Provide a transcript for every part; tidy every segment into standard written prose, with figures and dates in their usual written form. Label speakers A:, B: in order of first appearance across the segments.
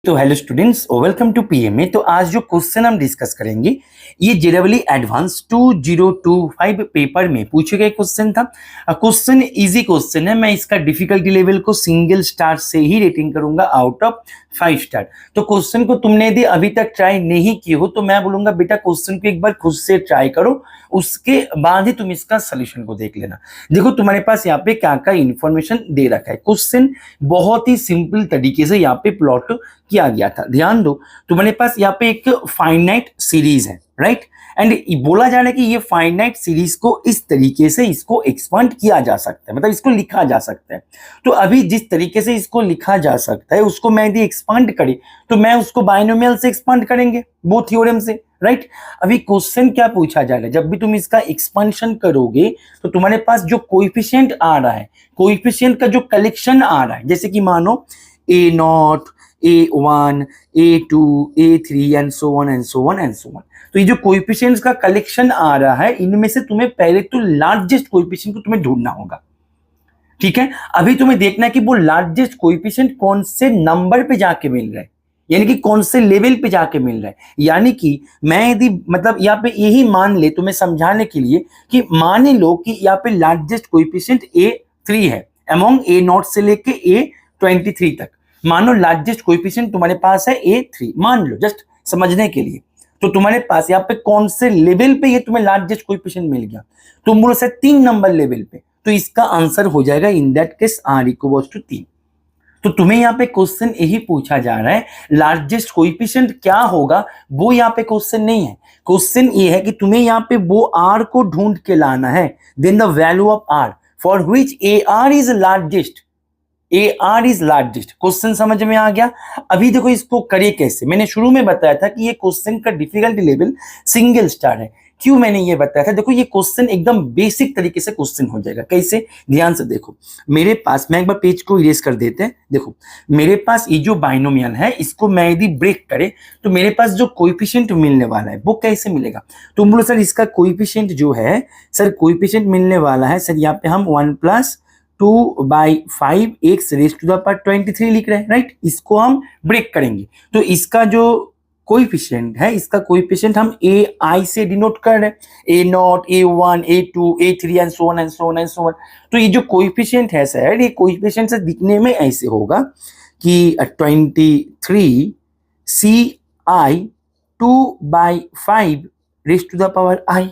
A: तो hello students, welcome to PMA. तो आज जो क्वेश्चन हम डिस्कस करेंगे ये जेईई एडवांस 2025 पेपर में पूछे गए क्वेश्चन था। क्वेश्चन इजी क्वेश्चन है। मैं इसका डिफिकल्टी लेवल को सिंगल स्टार से ही रेटिंग करूंगा आउट ऑफ 5 स्टार। तो क्वेश्चन को तुमने यदि अभी तक ट्राई नहीं किए हो तो मैं बोलूंगा बेटा क्वेश्चन को एक बार खुद से ट्राई करो, उसके बाद ही तुम इसका सोल्यूशन को देख लेना। देखो तुम्हारे पास यहाँ पे क्या क्या इंफॉर्मेशन दे रखा है। क्वेश्चन बहुत ही सिंपल तरीके से यहाँ पे प्लॉट किया गया था। ध्यान दो, तुम्हारे पास यहाँ पे एक फाइनाइट सीरीज है, राइट। एंड बोला जा रहा है कि ये फाइनाइट सीरीज को इस तरीके से इसको एक्सपांड किया जा सकता है, मतलब इसको लिखा जा सकता है। तो अभी जिस तरीके से इसको लिखा जा सकता है उसको मैं यदि एक्सपांड करें तो मैं उसको बाइनोमियल से एक्सपांड करेंगे, वो थ्योरम से, राइट। अभी क्वेश्चन क्या पूछा जा रहा है, जब भी तुम इसका एक्सपांशन करोगे तो तुम्हारे पास जो कोएफिशिएंट आ रहा है, कोएफिशिएंट का जो कलेक्शन आ रहा है, जैसे कि मानो A0, A1, A2, A3 and so on and so on and so on. तो ये जो कोएफिशिएंट्स का कलेक्शन आ रहा है इनमें से तुम्हें पहले तो लार्जेस्ट कोएफिशिएंट को तुम्हें ढूंढना होगा, ठीक है। अभी तुम्हें देखना है कि वो लार्जेस्ट कोएफिशिएंट कौन से नंबर पे जाके मिल रहा है, यानी कि कौन से लेवल पे जाके मिल रहा है। यानी कि मैं यदि मतलब यहाँ पे यही मान ले तुम्हें समझाने के लिए कि मान लो कि यहाँ पे लार्जेस्ट कोएफिशिएंट A3 है अमॉन्ग A0 से लेके A23 तक। मानो लार्जेस्ट कोएफिशिएंट तुम्हारे पास है A3, मान लो जस्ट समझने के लिए। तो तुम्हारे पास यहाँ पे कौन से लेवल पे ये तुम्हें लार्जेस्ट कोएफिशिएंट मिल गया, तुम बोलो सर 3 नंबर लेवल पे, तो इसका आंसर हो जाएगा in that case R equals to 3। तो तुम्हें यहाँ पे क्वेश्चन यही पूछा जा रहा है लार्जेस्ट कोएफिशिएंट क्या होगा, वो यहाँ पे क्वेश्चन नहीं है। क्वेश्चन ये है कि तुम्हें यहाँ पे वो R को ढूंढ के लाना है, then the value of R for which AR is largest, AR is largest. Question समझ में आ गया। अभी देखो इसको करे कैसे। मैंने शुरू में बताया था कि ये क्वेश्चन का डिफिकल्टी लेवल सिंगल स्टार है। क्यों मैंने ये बताया था, देखो ये क्वेश्चन एकदम बेसिक तरीके से क्वेश्चन हो जाएगा। कैसे, ध्यान से देखो। मेरे पास, मैं एक बार पेज को इरेज कर देते हैं। देखो मेरे पास ये जो बाइनोमियल है इसको मैं यदि ब्रेक करे तो मेरे पास जो कोएफिशिएंट मिलने वाला है वो कैसे मिलेगा। तो बोलो सर इसका कोएफिशिएंट जो है, सर कोएफिशिएंट मिलने वाला है सर यहाँ पे हम 1 + 2/5 x raise to the power 23 लिख रहे हैं, राइट। इसको हम ब्रेक करेंगे तो इसका जो कोएफिशिएंट है, इसका कोएफिशिएंट हम AI से डिनोट कर रहे हैं, A0, A1, A2, A3 and so on and so on and so on. तो ये जो कोएफिशिएंट है सर, ये कोएफिशिएंट से दिखने में ऐसे होगा कि 23 CI 2/5 raise to the power I।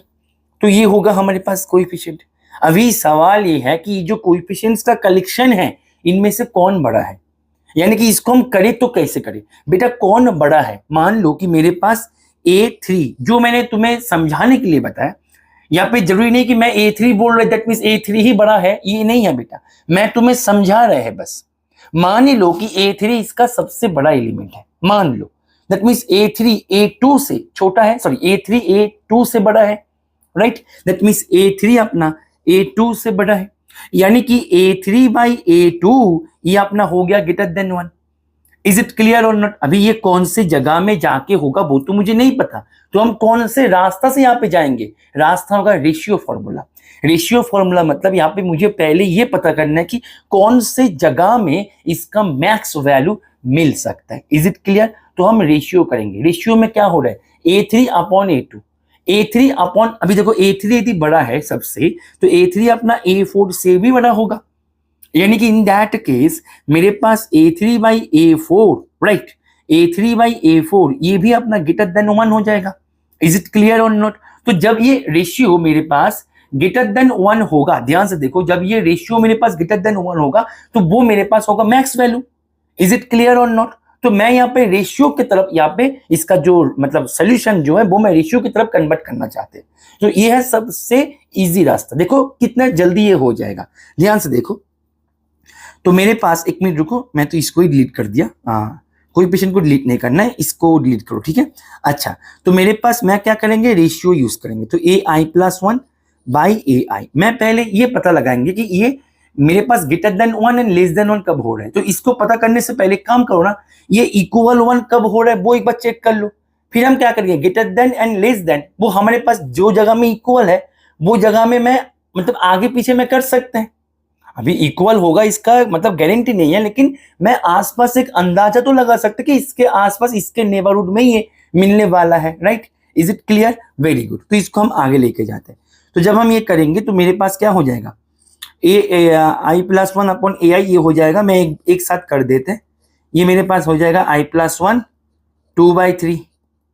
A: तो ये होगा हमारे पास कोएफिशिएंट। अभी सवाल ये है कि जो कोएफिशिएंट्स का कलेक्शन है इनमें से कौन बड़ा है, यानी कि इसको हम करें तो कैसे करें। बेटा कौन बड़ा है, मान लो कि मेरे पास A3, जो मैंने तुम्हें समझाने के लिए बताया। यहाँ पे जरूरी नहीं कि मैं A3 बोल रहा दैट मींस A3 ही बड़ा है, ये नहीं है बेटा, मैं तुम्हें समझा रहे हैं बस। मान लो कि A3 इसका सबसे बड़ा एलिमेंट है, मान लो दैट मींस A3 A2 से छोटा है, सॉरी A3 A2 से बड़ा है, राइट। दैट मींस A3 अपना A2 से बड़ा है, यानी कि A3/A2 ये अपना हो गया greater than 1। Is it clear और नॉट। अभी ये कौन से जगह में जाके होगा वो तो मुझे नहीं पता, तो हम कौन से रास्ता से यहाँ पे जाएंगे, रास्ता होगा रेशियो फॉर्मूला। रेशियो फॉर्मूला मतलब यहाँ पे मुझे पहले ये पता करना है कि कौन से जगह में इसका मैक्स वैल्यू मिल सकता है। Is it clear. तो हम रेशियो करेंगे। रेशियो में क्या हो रहा है, A3/A2, A3 अपॉन, अभी देखो A3 यदि बड़ा है सबसे तो A3 अपना A4 से भी बड़ा होगा, यानी कि इन दैट केस मेरे पास A3/A4, राइट, A3/A4 ये भी अपना ग्रेटर देन 1 हो जाएगा। इज इट क्लियर और नॉट। तो जब ये रेशियो मेरे पास ग्रेटर देन 1 होगा, ध्यान से देखो, जब ये रेशियो मेरे पास ग्रेटर देन 1 होगा तो वो मेरे पास होगा max value. Is it clear और नॉट। तो मैं यहाँ पे रेशियो की तरफ, यहाँ पे इसका जो मतलब सोल्यूशन जो है वो मैं रेशियो की तरफ कन्वर्ट करना चाहते हैं। तो ये है सबसे इजी रास्ता। देखो कितना जल्दी ये हो जाएगा, ध्यान से देखो। तो मेरे पास, एक मिनट रुको, मैं तो इसको ही डिलीट कर दिया। कोएफिशिएंट को डिलीट नहीं करना है, इसको डिलीट करो, ठीक है। अच्छा, तो मेरे पास मैं क्या करेंगे, रेशियो यूज करेंगे। तो AI+1/AI, मैं पहले ये पता लगाएंगे कि ये मेरे पास greater than 1 and less than 1 कब हो रहा है। तो इसको पता करने से पहले काम करो ना, ये इक्वल 1 कब हो रहा है वो एक बार चेक कर लो। फिर हम क्या करेंगे, greater than and less then, वो हमारे पास जो जगह में इक्वल है वो जगह में मैं मतलब आगे पीछे में कर सकते हैं। अभी इक्वल होगा इसका मतलब गारंटी नहीं है, लेकिन मैं आसपास एक अंदाजा तो लगा सकता कि इसके आसपास इसके नेबरहुड में ये मिलने वाला है, right. Is it clear? Very good. तो इसको हम आगे लेके जाते हैं। तो जब हम ये करेंगे तो मेरे पास क्या हो जाएगा, आई प्लस वन अपॉन ए आई, ये हो जाएगा, मैं एक साथ कर देते हैं। ये मेरे पास हो जाएगा I plus one 2/3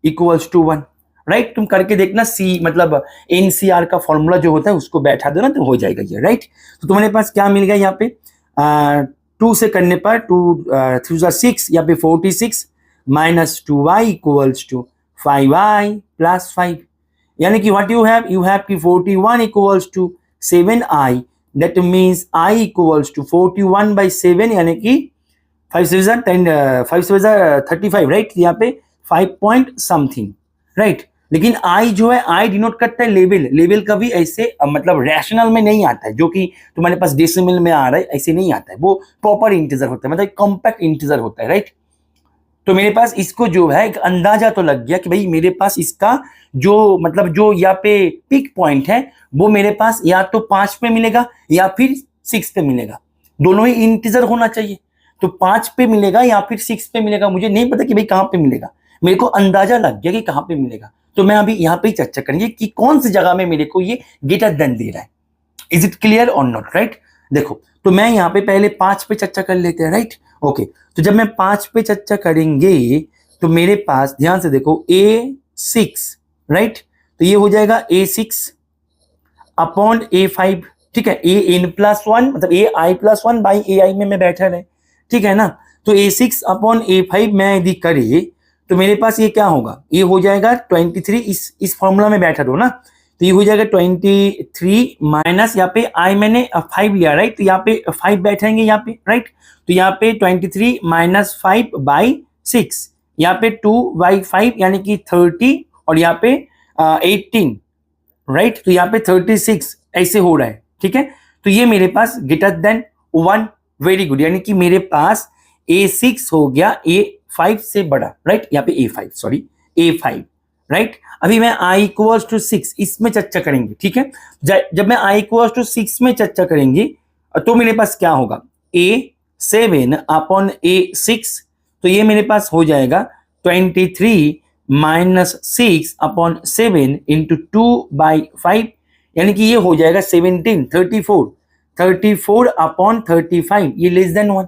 A: equals to 1, right. तुम करके देखना, सी मतलब एनसीआर का फॉर्मूला जो होता है उसको बैठा दो ना, तो हो जाएगा ये, राइट। तो तुम्हारे पास क्या मिल गया यहाँ पे, 2 से करने पर 2 3 6, यहाँ पे 46 minus 2y equals to 5y plus 5, यानी कि व्हाट यू हैव कि 41 equals to 7i, that means i equals to 41/7, यानी कि 5 से 35, राइट। यहाँ पे 5 पॉइंट समथिंग, राइट। लेकिन i जो है, i डिनोट करता है लेवल का भी ऐसे मतलब रैशनल में नहीं आता है, जो कि तुम्हारे पास डेसिमल में आ रहा है, ऐसे नहीं आता है। वो प्रॉपर इंटीजर होता है, मतलब कॉम्पैक्ट इंटीजर होता है, राइट। तो मेरे पास इसको जो है एक अंदाजा तो लग गया कि भाई मेरे पास इसका जो मतलब जो यहाँ पे पिक पॉइंट है वो मेरे पास या तो 5 पे मिलेगा या फिर 6 पे मिलेगा, दोनों ही इंटीजर होना चाहिए। तो 5 पे मिलेगा या फिर 6 पे मिलेगा, मुझे नहीं पता कि भाई कहाँ पे मिलेगा, मेरे को अंदाजा लग गया कि कहाँ पे मिलेगा। तो मैं अभी यहाँ पे चर्चा करेंगे कि कौन सी जगह में मेरे को ये ग्रेटर देन दे रहा है। इज इट क्लियर और नॉट, राइट। देखो, तो मैं यहाँ पे पहले 5 पे चर्चा कर लेते हैं, राइट। ओके, तो जब मैं 5 पे चर्चा करेंगे तो मेरे पास ध्यान से देखो A6, राइट। तो ये हो जाएगा A6 अपॉन A5, ठीक है। AN+1 मतलब AI+1 बाई AI में मैं बैठा रहे, ठीक है ना। तो A6 अपॉन A5 मैं यदि करे तो मेरे पास ये क्या होगा, ये हो जाएगा 23, इस फॉर्मूला में बैठा रहो ना, तो ये हो जाएगा 23 माइनस यहाँ पे आई मैंने 5 लिया, राइट। तो यहाँ पे 5 बैठेंगे यहाँ पे, राइट। तो यहाँ पे 23 माइनस 5/6, यहाँ पे 2/5 यानी कि 30, और यहाँ पे 18, राइट। तो यहाँ पे 36 ऐसे हो रहा है, ठीक है। तो ये मेरे पास ग्रेटर देन 1, वेरी गुड, यानी कि मेरे पास A6 हो गया A5 से बड़ा, राइट। यहाँ पे A5, राइट। अभी मैं i इक्वल्स टू 6 इसमें चर्चा करेंगे, ठीक है। जब मैं i इक्वल्स टू 6 में चर्चा करेंगे तो मेरे पास क्या होगा, A7 अपॉन A6, तो ये मेरे पास हो जाएगा 23 माइनस 6 अपॉन 7 इंटू 2/5, यानी कि ये हो जाएगा 17, 34 अपॉन 35, ये लेस देन 1।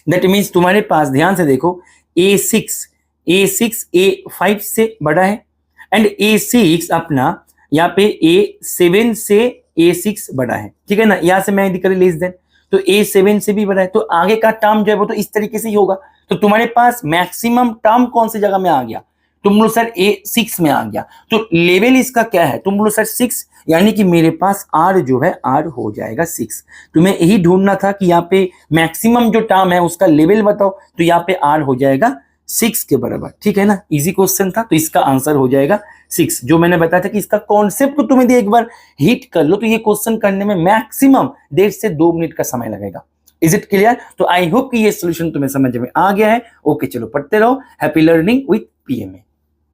A: दैट मीन्स तुम्हारे पास ध्यान से देखो, A6 A5 से बड़ा है, एंड A6 अपना यहाँ पे A7 से A6 बड़ा है, ठीक है ना। यहाँ से मैं यदि करें लेस देन, तो A7 से भी बड़ा है, तो आगे का टर्म जो है वो तो इस तरीके से ही होगा। तो तुम्हारे पास मैक्सिमम टर्म कौन सी जगह में आ गया, तुम बोलो सर A6 में आ गया। तो लेवल इसका क्या है, तुम बोलो सर 6, यानी कि मेरे पास R जो है R हो जाएगा 6। तुम्हें यही ढूंढना था कि यहाँ पे मैक्सिमम जो टर्म है उसका लेवल बताओ, तो यहाँ पे R हो जाएगा 6 के बराबर, ठीक है ना। इजी क्वेश्चन था, तो इसका आंसर हो जाएगा 6। जो मैंने बताया था कि इसका कॉन्सेप्ट को तुम यदि एक बार हिट कर लो तो ये क्वेश्चन करने में मैक्सिमम 1.5 से 2 मिनट का समय लगेगा। Is it clear? तो आई होप कि ये सोल्यूशन तुम्हें समझ में आ गया है। ओके, चलो पढ़ते रहो। Happy learning with PMA।